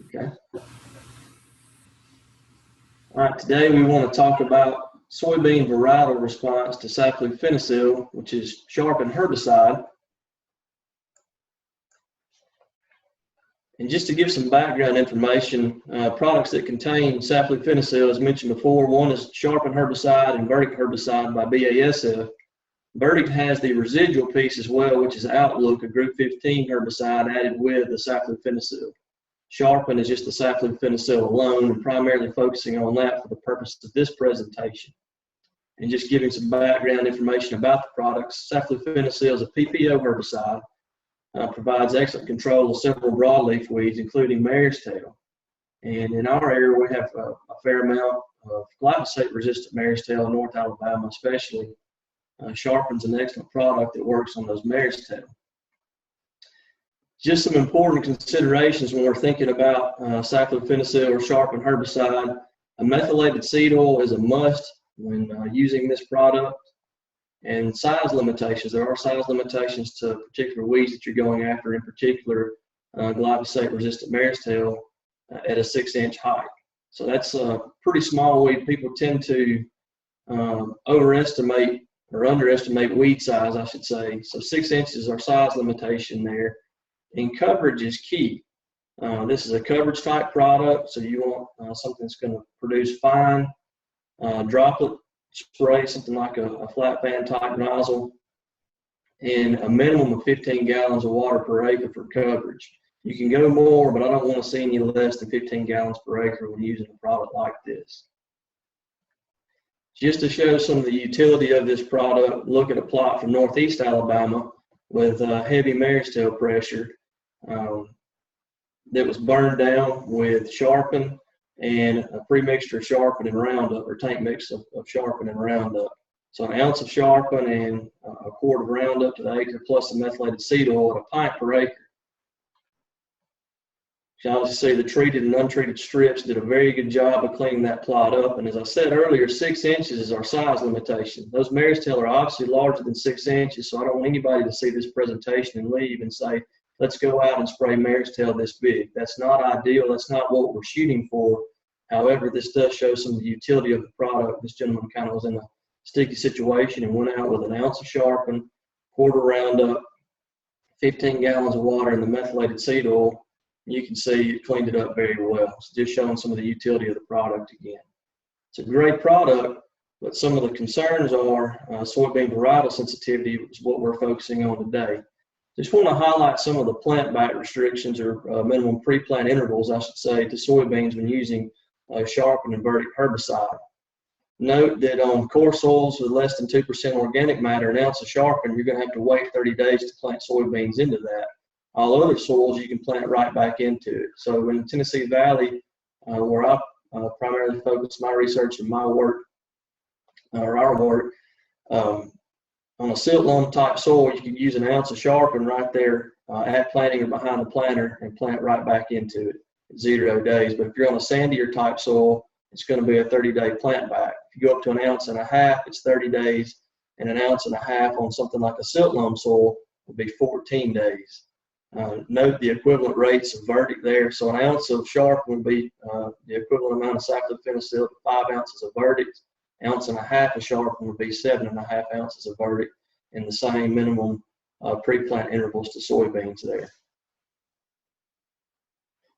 Okay. All right, today we want to talk about soybean varietal response to saflufenacil, which is sharpened herbicide. And just to give some background information, products that contain saflufenacil, as mentioned before, one is sharpened herbicide and verdict herbicide by BASF. Verdict has the residual piece as well, which is Outlook, a group 15 herbicide added with the saflufenacil. Sharpen is just the saflufenacil alone, and primarily focusing on that for the purpose of this presentation. And just giving some background information about the products, saflufenacil is a PPO herbicide, provides excellent control of several broadleaf weeds, including mare's tail. And in our area, we have a fair amount of glyphosate-resistant mare's tail in North Alabama, especially. Sharpen's an excellent product that works on those mare's tail. Just some important considerations when we're thinking about saflufenacil or sharpened herbicide. A methylated seed oil is a must when using this product. And size limitations. There are size limitations to particular weeds that you're going after, in particular glyphosate-resistant mare's tail at a 6-inch height. So that's a pretty small weed. People tend to overestimate or underestimate weed size, I should say. So 6 inches are size limitation there. And coverage is key. This is a coverage type product, so you want something that's going to produce fine droplet spray, something like a flat fan type nozzle, and a minimum of 15 gallons of water per acre for coverage. You can go more, but I don't want to see any less than 15 gallons per acre when using a product like this. Just to show some of the utility of this product, look at a plot from northeast Alabama with heavy mare's tail pressure that was burned down with Sharpen and a pre-mixture of Sharpen and Roundup, or tank mix of Sharpen and Roundup. So an ounce of Sharpen and a quart of Roundup to the acre, plus the methylated seed oil at a pint per acre. You can obviously see the treated and untreated strips did a very good job of cleaning that plot up. And as I said earlier, 6 inches is our size limitation. Those mare's tail are obviously larger than 6 inches, so I don't want anybody to see this presentation and leave and say, let's go out and spray mare's tail this big. That's not ideal. That's not what we're shooting for. However, this does show some of the utility of the product. This gentleman kind of was in a sticky situation and went out with an ounce of Sharpen, quart of Roundup, 15 gallons of water, and the methylated seed oil. You can see it cleaned it up very well. So just showing some of the utility of the product again. It's a great product, but some of the concerns are soybean varietal sensitivity, which is what we're focusing on today. Just want to highlight some of the plant back restrictions, or minimum pre-plant intervals, I should say, to soybeans when using Sharpen and verdict herbicide. Note that on coarse soils with less than 2% organic matter, an ounce of Sharpen, you're going to have to wait 30 days to plant soybeans into that. All other soils, you can plant right back into it. So in the Tennessee Valley, where I primarily focus my research and my work, or our work, on a silt loam type soil, you can use an ounce of Sharpen right there at planting or behind the planter and plant right back into it at 0 days. But if you're on a sandier type soil, it's going to be a 30-day plant back. If you go up to an ounce and a half, it's 30 days, and an ounce and a half on something like a silt loam soil would be 14 days. Note the equivalent rates of verdict there. So an ounce of Sharpen would be the equivalent amount of saflufenacil to 5 ounces of verdict. Ounce and a half of Sharpen would be 7.5 ounces of verdict, and the same minimum pre-plant intervals to soybeans there.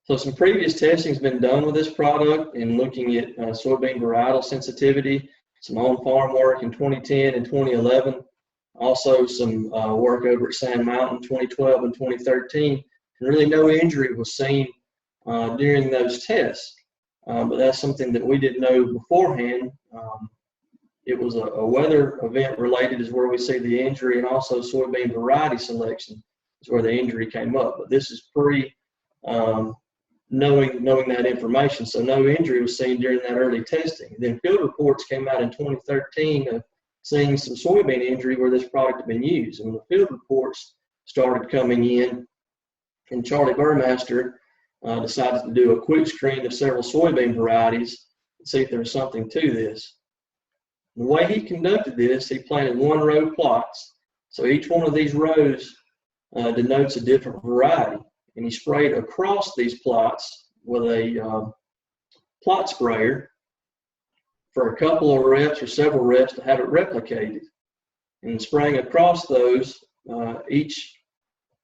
So some previous testing has been done with this product in looking at soybean varietal sensitivity, some on-farm work in 2010 and 2011, also some work over at Sand Mountain 2012 and 2013, and really no injury was seen during those tests. But that's something that we didn't know beforehand. It was a weather event related is where we see the injury, and also soybean variety selection is where the injury came up. But this is pre knowing that information. So no injury was seen during that early testing. And then field reports came out in 2013 of seeing some soybean injury where this product had been used. And when the field reports started coming in, and Charlie Burmaster decided to do a quick screen of several soybean varieties and see if there was something to this. The way he conducted this, he planted 1-row plots. So each one of these rows denotes a different variety. And he sprayed across these plots with a plot sprayer for a couple of reps or several reps to have it replicated. And spraying across those, each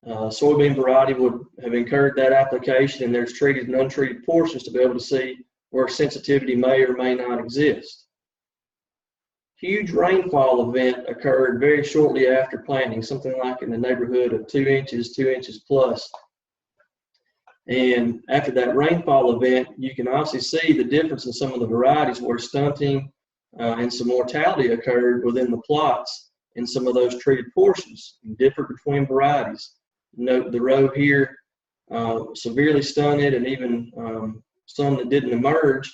soybean variety would have incurred that application, and there's treated and untreated portions to be able to see where sensitivity may or may not exist. Huge rainfall event occurred very shortly after planting, something like in the neighborhood of 2 inches plus. And after that rainfall event, you can obviously see the difference in some of the varieties where stunting and some mortality occurred within the plots in some of those treated portions, differ between varieties. Note the row here, severely stunted, and even some that didn't emerge,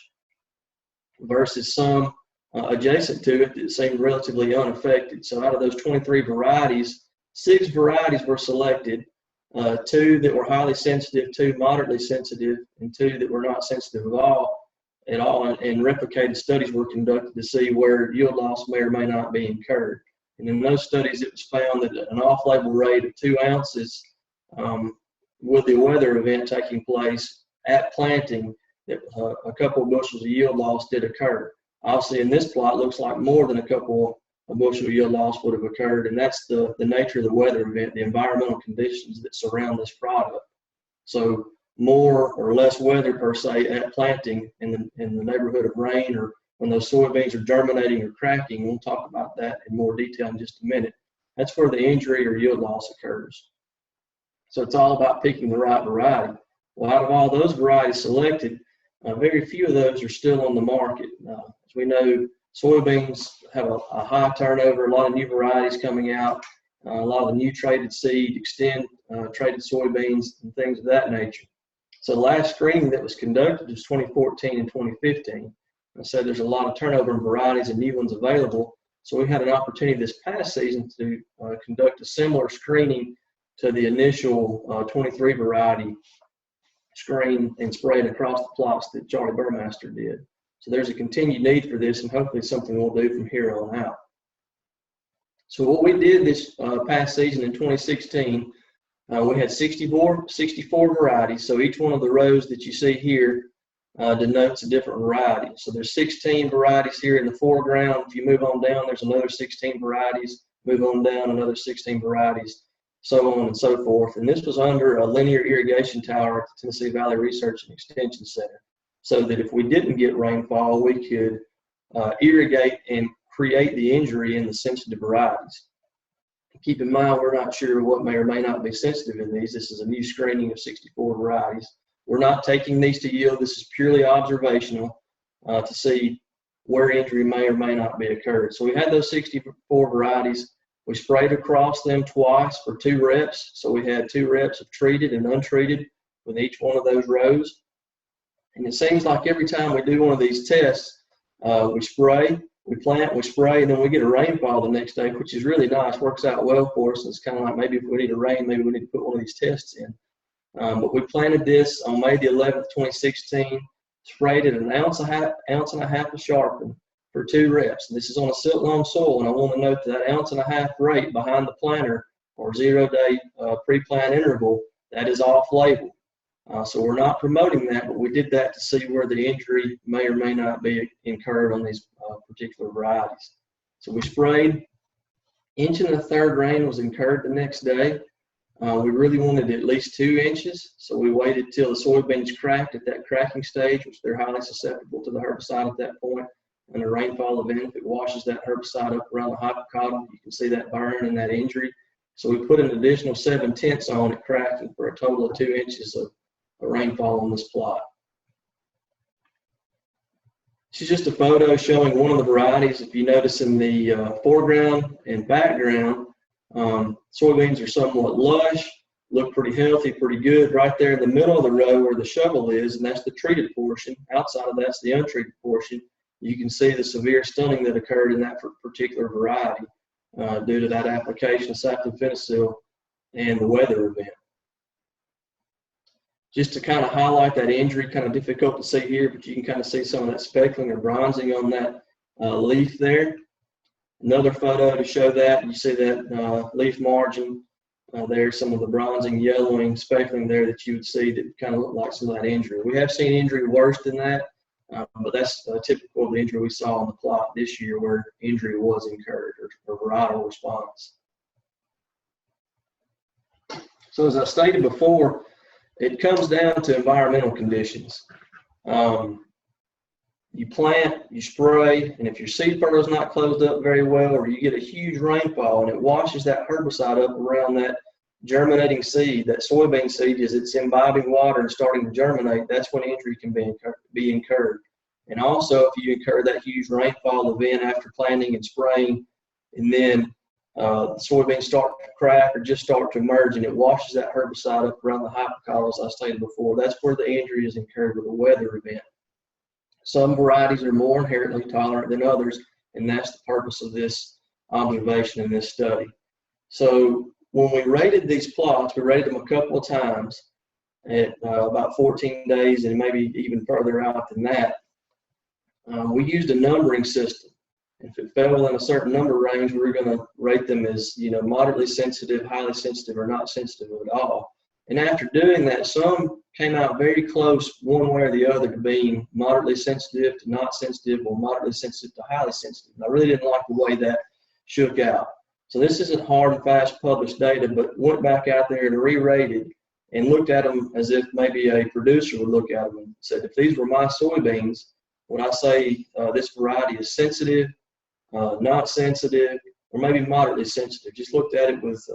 versus some adjacent to it that seemed relatively unaffected. So out of those 23 varieties, 6 varieties were selected, 2 that were highly sensitive, 2 moderately sensitive, and 2 that were not sensitive at all. And replicated studies were conducted to see where yield loss may or may not be incurred. And in those studies, it was found that an off-label rate of 2 ounces with the weather event taking place at planting, that a couple of bushels of yield loss did occur. Obviously, in this plot, looks like more than a couple of bushel yield loss would have occurred, and that's the nature of the weather event, the environmental conditions that surround this product. So more or less weather per se at planting in the neighborhood of rain, or when those soybeans are germinating or cracking. We'll talk about that in more detail in just a minute. That's where the injury or yield loss occurs. So it's all about picking the right variety. Well, out of all those varieties selected, very few of those are still on the market. As we know, soybeans have a high turnover, a lot of new varieties coming out, a lot of the new traded seed, extend traded soybeans, and things of that nature. So the last screening that was conducted was 2014 and 2015. I said there's a lot of turnover in varieties and new ones available. So we had an opportunity this past season to conduct a similar screening to the initial 23 variety screen and sprayed across the plots that Charlie Burmaster did. So there's a continued need for this, and hopefully something we'll do from here on out. So what we did this past season in 2016, we had 64 varieties. So each one of the rows that you see here denotes a different variety. So there's 16 varieties here in the foreground. If you move on down, there's another 16 varieties. Move on down, another 16 varieties, so on and so forth. And this was under a linear irrigation tower at the Tennessee Valley Research and Extension Center, so that if we didn't get rainfall, we could irrigate and create the injury in the sensitive varieties. Keep in mind, we're not sure what may or may not be sensitive in these. This is a new screening of 64 varieties. We're not taking these to yield. This is purely observational to see where injury may or may not be occurred. So we had those 64 varieties. We sprayed across them twice for 2 reps. So we had 2 reps of treated and untreated with each one of those rows. And it seems like every time we do one of these tests, we spray, we plant, we spray, and then we get a rainfall the next day, which is really nice, works out well for us. It's kind of like maybe if we need a rain, maybe we need to put one of these tests in. But we planted this on May the 11th, 2016, sprayed it an ounce and a half of sharpen for 2 reps. And this is on a silt loam soil, and I want to note that ounce and a half rate behind the planter or 0-day pre-plant interval, that is off-label. So we're not promoting that, but we did that to see where the injury may or may not be incurred on these particular varieties. So we sprayed. 1 1/3 rain was incurred the next day. We really wanted at least 2 inches, so we waited till the soybeans cracked at that cracking stage, which they're highly susceptible to the herbicide at that point. And a rainfall event, if it washes that herbicide up around the hypocotyl, you can see that burn and that injury. So we put an additional 7/10 on at cracking for a total of 2 inches of rainfall on this plot. This is just a photo showing one of the varieties. If you notice in the foreground and background, soybeans are somewhat lush, look pretty healthy, pretty good. Right there in the middle of the row where the shovel is, and that's the treated portion. Outside of that's the untreated portion. You can see the severe stunting that occurred in that particular variety due to that application of saflufenacil and the weather event. Just to kind of highlight that injury, kind of difficult to see here, but you can kind of see some of that speckling or bronzing on that leaf there. Another photo to show that, you see that leaf margin there's some of the bronzing, yellowing, speckling there that you would see that kind of look like some of that injury. We have seen injury worse than that, but that's typical of the injury we saw on the plot this year where injury was incurred or varietal response. So as I stated before, it comes down to environmental conditions. You plant, you spray, and if your seed furrow is not closed up very well, or you get a huge rainfall and it washes that herbicide up around that germinating seed, that soybean seed, as it's imbibing water and starting to germinate, that's when injury can be incurred. And also, if you incur that huge rainfall event after planting and spraying, and then the soybeans start to crack or just start to emerge, and it washes that herbicide up around the hypocotyl, as I stated before, that's where the injury is incurred with a weather event. Some varieties are more inherently tolerant than others, and that's the purpose of this observation in this study. So when we rated these plots, we rated them a couple of times at about 14 days and maybe even further out than that. We used a numbering system. If it fell in a certain number range, we were going to rate them as, moderately sensitive, highly sensitive, or not sensitive at all. And after doing that, some came out very close one way or the other to being moderately sensitive to not sensitive or moderately sensitive to highly sensitive. And I really didn't like the way that shook out. So this isn't hard and fast published data, but went back out there and re-rated and looked at them as if maybe a producer would look at them and said, if these were my soybeans, would I say this variety is sensitive, not sensitive, or maybe moderately sensitive? Just looked at it with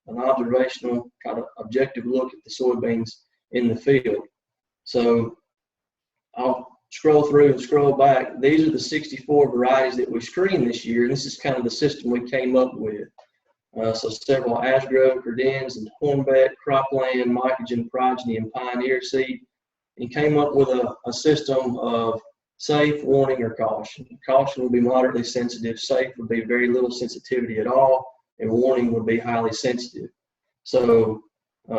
an observational kind of objective look at the soybeans in the field. So I'll scroll through and scroll back. These are the 64 varieties that we screened this year, and this is kind of the system we came up with. So several Asgrow, Credenz, and Hornbeck, Cropland, Mycogen, Progeny, and Pioneer seed, and came up with a system of safe, warning, or caution. Caution would be moderately sensitive, safe would be very little sensitivity at all, and warning would be highly sensitive. So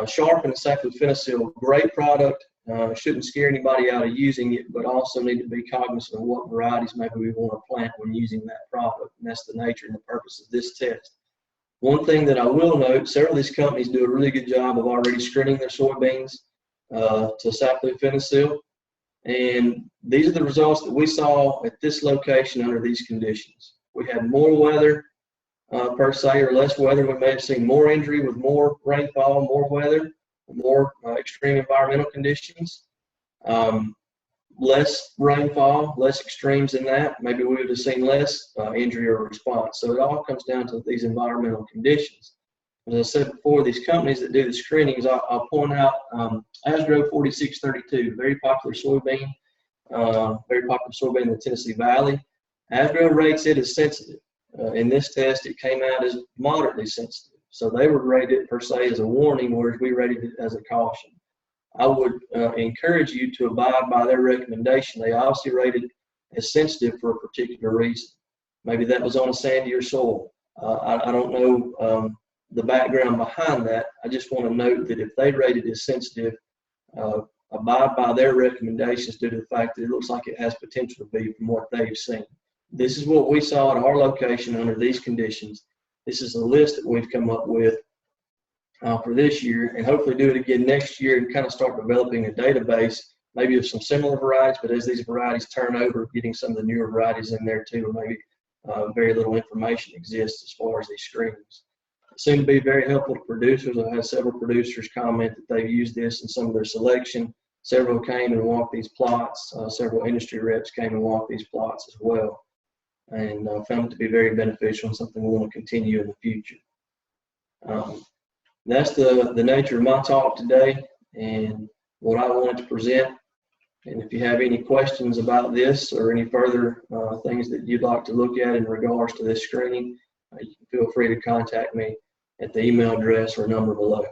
Sharp and saflufenacil, great product, shouldn't scare anybody out of using it, but also need to be cognizant of what varieties maybe we want to plant when using that product, and that's the nature and the purpose of this test. One thing that I will note, several of these companies do a really good job of already screening their soybeans to saflufenacil, and these are the results that we saw at this location under these conditions. We had more weather per se, or less weather. We may have seen more injury with more rainfall, more weather, more extreme environmental conditions, less rainfall, less extremes than that. Maybe we would have seen less injury or response. So it all comes down to these environmental conditions. As I said before, these companies that do the screenings, I'll point out Asgrow 4632, very popular soybean, in the Tennessee Valley. Asgrow rates it as sensitive. In this test, it came out as moderately sensitive. So they would rate it per se as a warning, whereas we rated it as a caution. I would encourage you to abide by their recommendation. They obviously rated as sensitive for a particular reason. Maybe that was on a sandier soil. I don't know the background behind that. I just want to note that if they rated as sensitive, abide by their recommendations due to the fact that it looks like it has potential to be from what they've seen. This is what we saw at our location under these conditions. This is a list that we've come up with for this year, and hopefully do it again next year and kind of start developing a database, maybe of some similar varieties, but as these varieties turn over, getting some of the newer varieties in there too, or maybe very little information exists as far as these screenings. It seemed to be very helpful to producers. I've had several producers comment that they've used this in some of their selection. Several came and walked these plots. Several industry reps came and walked these plots as well, and found it to be very beneficial and something we want to continue in the future. That's the nature of my talk today and what I wanted to present. And if you have any questions about this or any further things that you'd like to look at in regards to this screening, you can feel free to contact me at the email address or number below.